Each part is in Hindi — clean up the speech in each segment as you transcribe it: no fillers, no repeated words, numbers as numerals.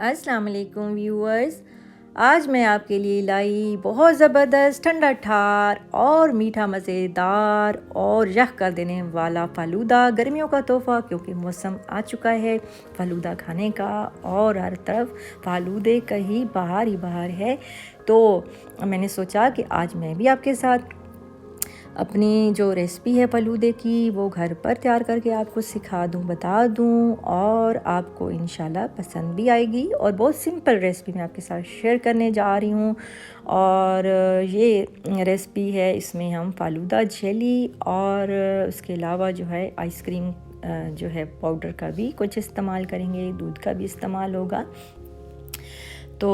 अस्सलाम वालेकुम व्यूअर्स। आज मैं आपके लिए लाई बहुत ज़बरदस्त ठंडा ठार और मीठा मज़ेदार और यख कर देने वाला फ़ालूदा, गर्मियों का तोहफ़ा, क्योंकि मौसम आ चुका है फ़ालूदा खाने का और हर तरफ फ़ालूदे का ही बहार है। तो मैंने सोचा कि आज मैं भी आपके साथ अपनी जो रेसिपी है फ़ालूदे की वो घर पर तैयार करके आपको सिखा दूँ, बता दूँ और आपको इंशाल्लाह पसंद भी आएगी। और बहुत सिंपल रेसिपी मैं आपके साथ शेयर करने जा रही हूँ। और ये रेसिपी है, इसमें हम फ़ालूदा जेली और उसके अलावा जो है आइसक्रीम जो है पाउडर का भी कुछ इस्तेमाल करेंगे, दूध का भी इस्तेमाल होगा। तो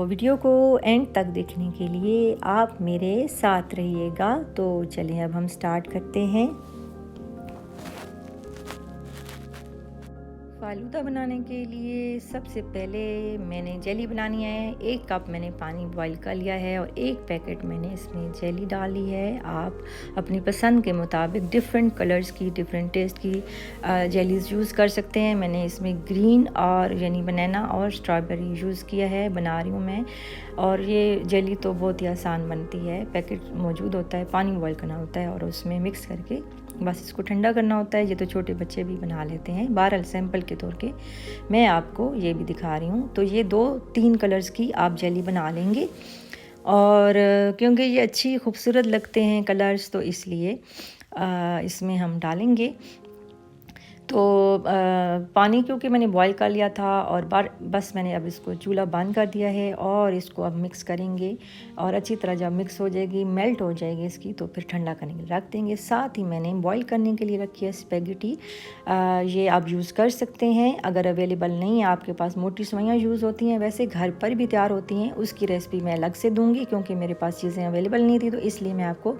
वीडियो को एंड तक देखने के लिए आप मेरे साथ रहिएगा। तो चलिए अब हम स्टार्ट करते हैं। फ़ालूदा बनाने के लिए सबसे पहले मैंने जेली बनानी है। 1 कप मैंने पानी बॉईल कर लिया है और 1 पैकेट मैंने इसमें जेली डाली है। आप अपनी पसंद के मुताबिक डिफरेंट कलर्स की, डिफरेंट टेस्ट की जेलीज़ यूज़ कर सकते हैं। मैंने इसमें ग्रीन और यानी बनाना और स्ट्रॉबेरी यूज़ किया है, बना रही हूँ मैं। और ये जेली तो बहुत ही आसान बनती है, पैकेट मौजूद होता है, पानी बॉईल करना होता है और उसमें मिक्स करके बस इसको ठंडा करना होता है। ये तो छोटे बच्चे भी बना लेते हैं। बहरहाल सैंपल के तौर पे मैं आपको ये भी दिखा रही हूँ। तो ये 2-3 कलर्स की आप जेली बना लेंगे। और क्योंकि ये अच्छी खूबसूरत लगते हैं कलर्स, तो इसलिए इसमें हम डालेंगे। तो पानी क्योंकि मैंने बॉईल कर लिया था और बस मैंने अब इसको चूल्हा बंद कर दिया है और इसको अब मिक्स करेंगे। और अच्छी तरह जब मिक्स हो जाएगी, मेल्ट हो जाएगी इसकी, तो फिर ठंडा करने के लिए रख देंगे। साथ ही मैंने बॉईल करने के लिए रखी है स्पेगेटी। ये आप यूज़ कर सकते हैं। अगर अवेलेबल नहीं है आपके पास, मोटी सेवइयाँ यूज़ होती हैं, वैसे घर पर भी तैयार होती हैं। उसकी रेसिपी मैं अलग से दूँगी क्योंकि मेरे पास चीज़ें अवेलेबल नहीं थी, तो इसलिए मैं आपको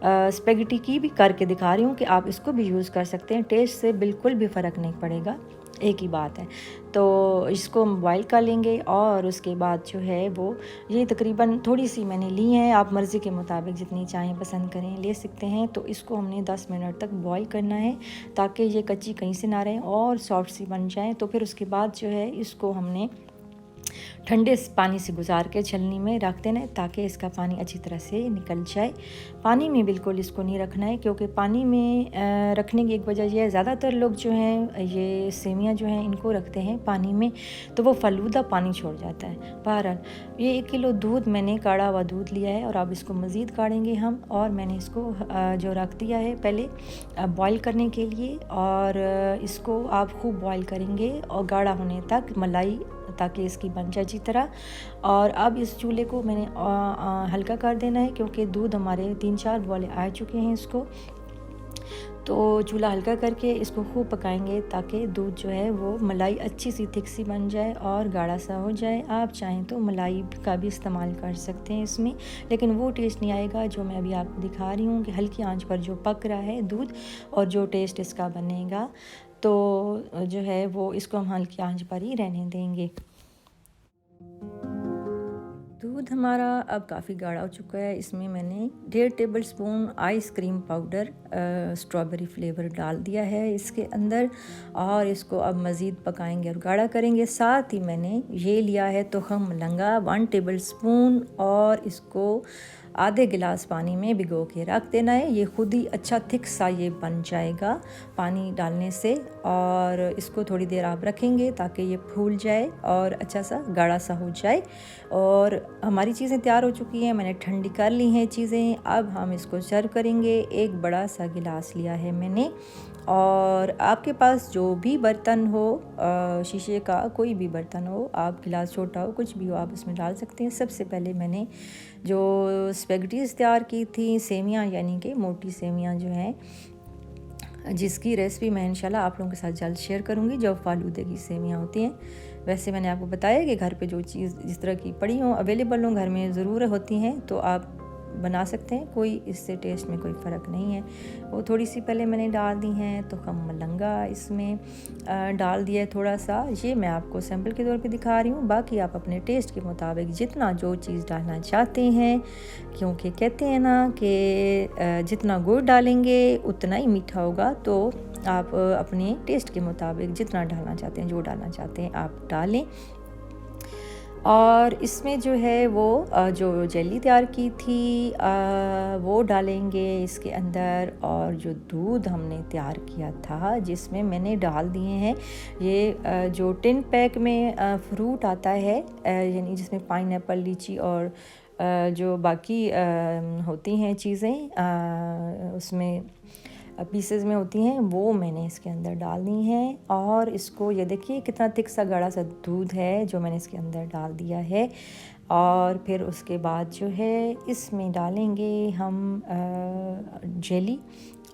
स्पेगेटी की भी करके दिखा रही हूँ कि आप इसको भी यूज़ कर सकते हैं। टेस्ट से बिल्कुल भी फ़र्क नहीं पड़ेगा, एक ही बात है। तो इसको हम बॉईल कर लेंगे और उसके बाद जो है वो ये तकरीबन थोड़ी सी मैंने ली है, आप मर्ज़ी के मुताबिक जितनी चाहें पसंद करें ले सकते हैं। तो इसको हमने 10 मिनट तक बॉईल करना है ताकि ये कच्ची कहीं से ना रहे और सॉफ्ट सी बन जाए। तो फिर उसके बाद जो है इसको हमने ठंडे पानी से गुजार के छलनी में रख देना है ताकि इसका पानी अच्छी तरह से निकल जाए। पानी में बिल्कुल इसको नहीं रखना है क्योंकि पानी में रखने की एक वजह यह है, ज़्यादातर लोग जो हैं ये सेवियाँ जो हैं इनको रखते हैं पानी में, तो वो फ़ालूदा पानी छोड़ जाता है। बहरहाल ये 1 किलो दूध मैंने काढ़ा हुआ दूध लिया है और अब इसको मज़ीद काढ़ेंगे हम। और मैंने इसको जो रख दिया है पहले बॉईल करने के लिए, और इसको आप खूब बॉईल करेंगे और गाढ़ा होने तक मलाई, ताकि इसकी बन जाए अच्छी तरह। और अब इस चूल्हे को मैंने हल्का कर देना है क्योंकि दूध हमारे 3-4 बॉले आ चुके हैं इसको। तो चूल्हा हल्का करके इसको खूब पकाएंगे ताकि दूध जो है वो मलाई अच्छी सी थिक सी बन जाए और गाढ़ा सा हो जाए। आप चाहें तो मलाई का भी इस्तेमाल कर सकते हैं इसमें, लेकिन वो टेस्ट नहीं आएगा जो मैं अभी आपको दिखा रही हूँ कि हल्की आंच पर जो पक रहा है दूध और जो टेस्ट इसका बनेगा। तो जो है वो इसको हम हल्की आंच पर ही रहने देंगे। दूध हमारा अब काफ़ी गाढ़ा हो चुका है। इसमें मैंने 1.5 table spoon ice cream powder strawberry flavour डाल दिया है इसके अंदर, और इसको अब मज़ीद पकाएंगे और गाढ़ा करेंगे। साथ ही मैंने ये लिया है तुखम मलंगा 1 टेबल स्पून, और इसको आधे गिलास पानी में भिगो के रख देना है। ये खुद ही अच्छा थिक सा ये बन जाएगा पानी डालने से। और इसको थोड़ी देर आप रखेंगे ताकि ये फूल जाए और अच्छा सा गाढ़ा सा हो जाए। और हमारी चीज़ें तैयार हो चुकी हैं, मैंने ठंडी कर ली हैं चीज़ें। अब हम इसको सर्व करेंगे। एक बड़ा सा गिलास लिया है मैंने, और आपके पास जो भी बर्तन हो, शीशे का कोई भी बर्तन हो, आप गिलास छोटा हो कुछ भी हो आप उसमें डाल सकते हैं। सबसे पहले मैंने जो स्पेगेटीज़ तैयार की थी, सेवियाँ यानी कि मोटी सेवियाँ जो हैं, जिसकी रेसिपी मैं इंशाल्लाह आप लोगों के साथ जल्द शेयर करूँगी, जो फ़ालूदे की सेवियाँ होती हैं। वैसे मैंने आपको बताया कि घर पे जो चीज़ जिस तरह की पड़ी हो, अवेलेबल हो, घर में ज़रूर होती हैं, तो आप बना सकते हैं। कोई इससे टेस्ट में कोई फ़र्क नहीं है। वो थोड़ी सी पहले मैंने डाल दी हैं। तो कम मलंगा इसमें डाल दिया है थोड़ा सा। ये मैं आपको सैंपल के तौर पे दिखा रही हूँ, बाकी आप अपने टेस्ट के मुताबिक जितना जो चीज़ डालना चाहते हैं, क्योंकि कहते हैं ना कि जितना गुड़ डालेंगे उतना ही मीठा होगा। तो आप अपने टेस्ट के मुताबिक जितना डालना चाहते हैं, जो डालना चाहते हैं आप डालें। और इसमें जो है वो जो जेली तैयार की थी वो डालेंगे इसके अंदर, और जो दूध हमने तैयार किया था जिसमें मैंने डाल दिए हैं ये जो टिन पैक में फ्रूट आता है, यानी जिसमें पाइनएप्पल, लीची और जो बाकी होती हैं चीज़ें उसमें पीसेस में होती हैं, वो मैंने इसके अंदर डालनी है। और इसको ये देखिए कितना थिक सा गाढ़ा सा दूध है जो मैंने इसके अंदर डाल दिया है। और फिर उसके बाद जो है इसमें डालेंगे हम जेली,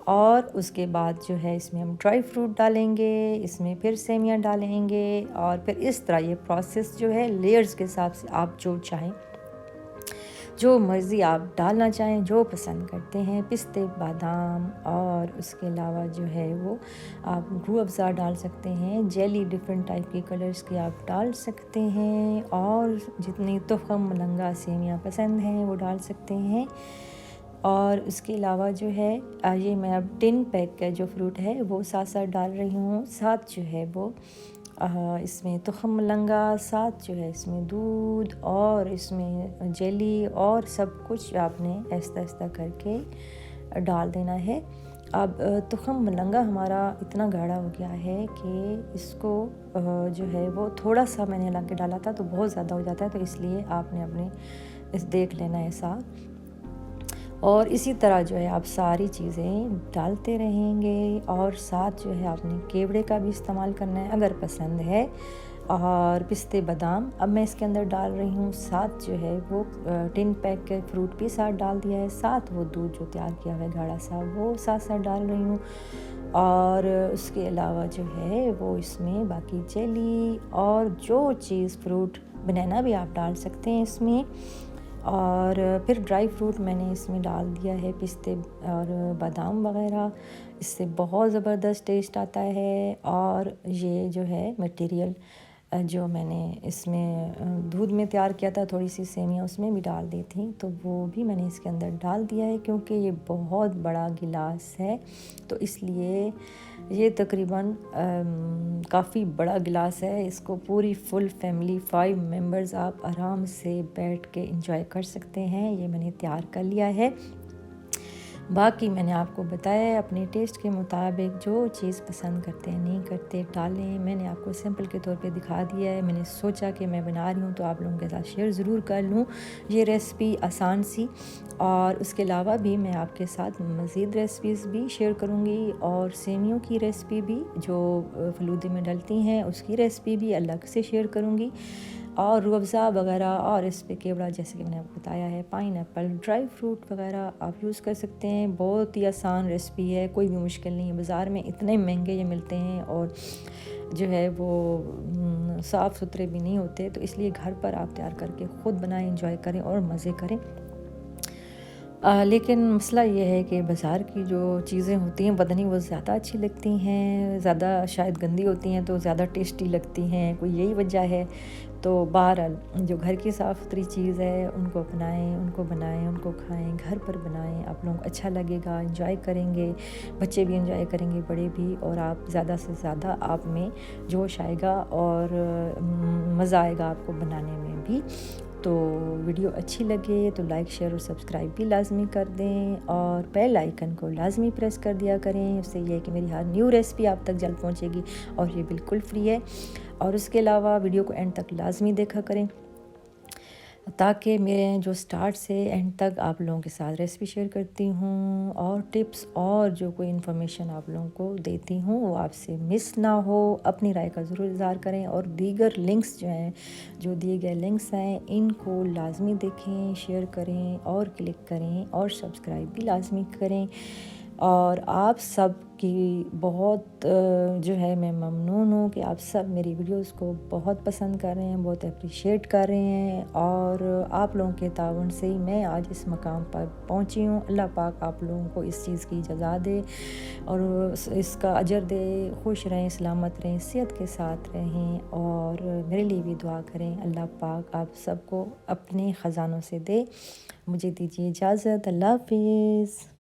और उसके बाद जो है इसमें हम ड्राई फ्रूट डालेंगे, इसमें फिर सेमियां डालेंगे, और फिर इस तरह ये प्रोसेस जो है लेयर्स के हिसाब से आप जो चाहें, जो मर्ज़ी आप डालना चाहें, जो पसंद करते हैं, पिस्ते, बादाम, और उसके अलावा जो है वो आप रूह अफ़ज़ा डाल सकते हैं, जेली डिफरेंट टाइप के कलर्स के आप डाल सकते हैं, और जितनी तुफ़्क़म मलंगा सेमियां पसंद हैं वो डाल सकते हैं। और उसके अलावा जो है ये मैं अब टिन पैक का जो फ्रूट है वो साथ साथ डाल रही हूँ, साथ जो है वो इसमें तुख़्म मलंगा, साथ जो है इसमें दूध, और इसमें जेली, और सब कुछ आपने ऐसा ऐसा करके डाल देना है। अब तुख़्म मलंगा हमारा इतना गाढ़ा हो गया है कि इसको जो है वो थोड़ा सा मैंने ला के डाला था तो बहुत ज़्यादा हो जाता है, तो इसलिए आपने अपने इस देख लेना है साथ। और इसी तरह जो है आप सारी चीज़ें डालते रहेंगे, और साथ जो है आपने केवड़े का भी इस्तेमाल करना है अगर पसंद है, और पिस्ते, बादाम अब मैं इसके अंदर डाल रही हूँ। साथ जो है वो टिन पैक के फ्रूट भी साथ डाल दिया है, साथ वो दूध जो तैयार किया हुआ है गाढ़ा सा वो साथ साथ डाल रही हूँ। और उसके अलावा जो है वो इसमें बाकी जेली और जो चीज़ फ्रूट, बनाना भी आप डाल सकते हैं इसमें, और फिर ड्राई फ्रूट मैंने इसमें डाल दिया है, पिस्ते और बादाम वग़ैरह। इससे बहुत ज़बरदस्त टेस्ट आता है। और ये जो है मटेरियल जो मैंने इसमें दूध में तैयार किया था, थोड़ी सी सेमियां उसमें भी डाल दी थी, तो वो भी मैंने इसके अंदर डाल दिया है, क्योंकि ये बहुत बड़ा गिलास है तो इसलिए ये तकरीबन काफ़ी बड़ा गिलास है। इसको पूरी फुल फैमिली 5 मेंबर्स आप आराम से बैठ के एंजॉय कर सकते हैं। ये मैंने तैयार कर लिया है। बाकी मैंने आपको बताया है अपने टेस्ट के मुताबिक जो चीज़ पसंद करते हैं, नहीं करते, डालें। मैंने आपको सिंपल के तौर पे दिखा दिया है। मैंने सोचा कि मैं बना रही हूँ तो आप लोगों के साथ शेयर ज़रूर कर लूँ ये रेसिपी आसान सी। और उसके अलावा भी मैं आपके साथ मज़ीद रेसिपीज़ भी शेयर करूँगी, और सेमियों की रेसिपी भी जो फलूदे में डलती हैं उसकी रेसिपी भी अलग से शेयर करूँगी, और रूह अफ़ज़ा वगैरह, और इस पे केवड़ा जैसे कि मैंने आपको बताया है, पाइनएप्पल, ड्राई फ्रूट वगैरह आप यूज़ कर सकते हैं। बहुत ही आसान रेसिपी है, कोई भी मुश्किल नहीं है। बाज़ार में इतने महंगे ये मिलते हैं और जो है वो साफ़ सुथरे भी नहीं होते, तो इसलिए घर पर आप तैयार करके ख़ुद बनाएं, एंजॉय करें और मज़े करें। लेकिन मसला ये है कि बाज़ार की जो चीज़ें होती हैं पता नहीं वो ज़्यादा अच्छी लगती हैं, ज़्यादा शायद गंदी होती हैं तो ज़्यादा टेस्टी लगती हैं, कोई यही वजह है। तो बहरहाल जो घर की साफ़ सुथरी चीज़ है उनको अपनाएं, उनको बनाएं, उनको खाएं, घर पर बनाएं, आप लोगों को अच्छा लगेगा, एंजॉय करेंगे, बच्चे भी एंजॉय करेंगे, बड़े भी, और आप ज़्यादा से ज़्यादा आप में जोश आएगा और मज़ा आएगा आपको बनाने में भी। तो वीडियो अच्छी लगे तो लाइक, शेयर और सब्सक्राइब भी लाजमी कर दें, और बेल आइकन को लाजमी प्रेस कर दिया करें। उससे ये है कि मेरी हर न्यू रेसिपी आप तक जल्द पहुंचेगी, और ये बिल्कुल फ्री है। और उसके अलावा वीडियो को एंड तक लाजमी देखा करें, ताकि मैं जो स्टार्ट से एंड तक आप लोगों के साथ रेसिपी शेयर करती हूँ और टिप्स और जो कोई इन्फॉर्मेशन आप लोगों को देती हूँ वो आपसे मिस ना हो। अपनी राय का ज़रूर इज़हार करें, और दीगर लिंक्स जो हैं, जो दिए गए लिंक्स हैं, इनको लाजमी देखें, शेयर करें और क्लिक करें, और सब्सक्राइब भी लाजमी करें। और आप सब की बहुत जो है मैं ममनून हूँ कि आप सब मेरी वीडियोस को बहुत पसंद कर रहे हैं, बहुत अप्रिशिएट कर रहे हैं, और आप लोगों के ताउन से ही मैं आज इस मकाम पर पहुँची हूँ। अल्लाह पाक आप लोगों को इस चीज़ की इजाज़त दे और इसका अजर दे। खुश रहें, सलामत रहें, सेहत के साथ रहें, और मेरे लिए भी दुआ करें। अल्लाह पाक आप सबको अपने ख़जानों से दे। मुझे दीजिए इजाज़त। अल्लाह हाफ़िज़।